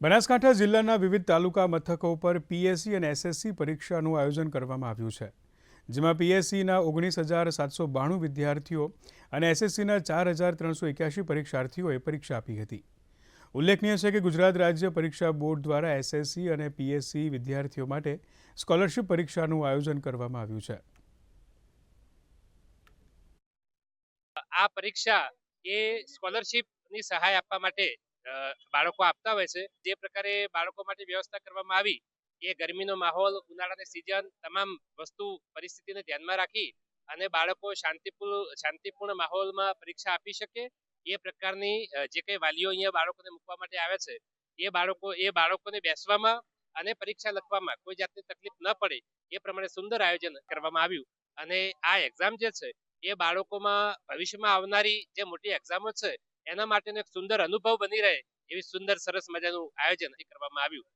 બનાસકાંઠા જિલ્લાના વિવિધ તાલુકા મથકો પર પીએસસી અને એસએસસી પરીક્ષાનું આયોજન કરવામાં આવ્યું છે, જેમાં પીએસસીના 19,792 વિદ્યાર્થીઓ અને એસએસસીના 4,381 પરીક્ષાર્થીઓએ પરીક્ષા આપી હતી. ઉલ્લેખનીય છે કે ગુજરાત રાજ્ય પરીક્ષા બોર્ડ દ્વારા એસએસસી અને પીએસસી વિદ્યાર્થીઓ માટે સ્કોલરશિપ પરીક્ષાનું આયોજન કરવામાં આવ્યું છે. આ પરીક્ષા એ સ્કોલરશિપની સહાય આપવા માટે બાળકો આપતા હોય છે. જે પ્રકારે બાળકો માટે વ્યવસ્થા કરવામાં આવી એ ગરમીનો માહોલ, ઉનાળાની સિઝન, તમામ વસ્તુ પરિસ્થિતિને ધ્યાનમાં રાખી અને બાળકો શાંતિપૂર્ણ માહોલમાં પરીક્ષા આપી શકે એ પ્રકારની જે કંઈ વાલીઓ અહીંયા બાળકોને મૂકવા માટે આવે છે એ બાળકોને બેસવામાં અને પરીક્ષા લખવામાં કોઈ જાતની તકલીફ ન પડે એ પ્રમાણે સુંદર આયોજન કરવામાં આવ્યું. અને આ એક્ઝામ જે છે એ બાળકોમાં ભવિષ્યમાં આવનારી જે મોટી એક્ઝામો છે એના માટેનો એક સુંદર અનુભવ બની રહે એવી સુંદર સરસ મજાનું આયોજન કરવામાં આવ્યું.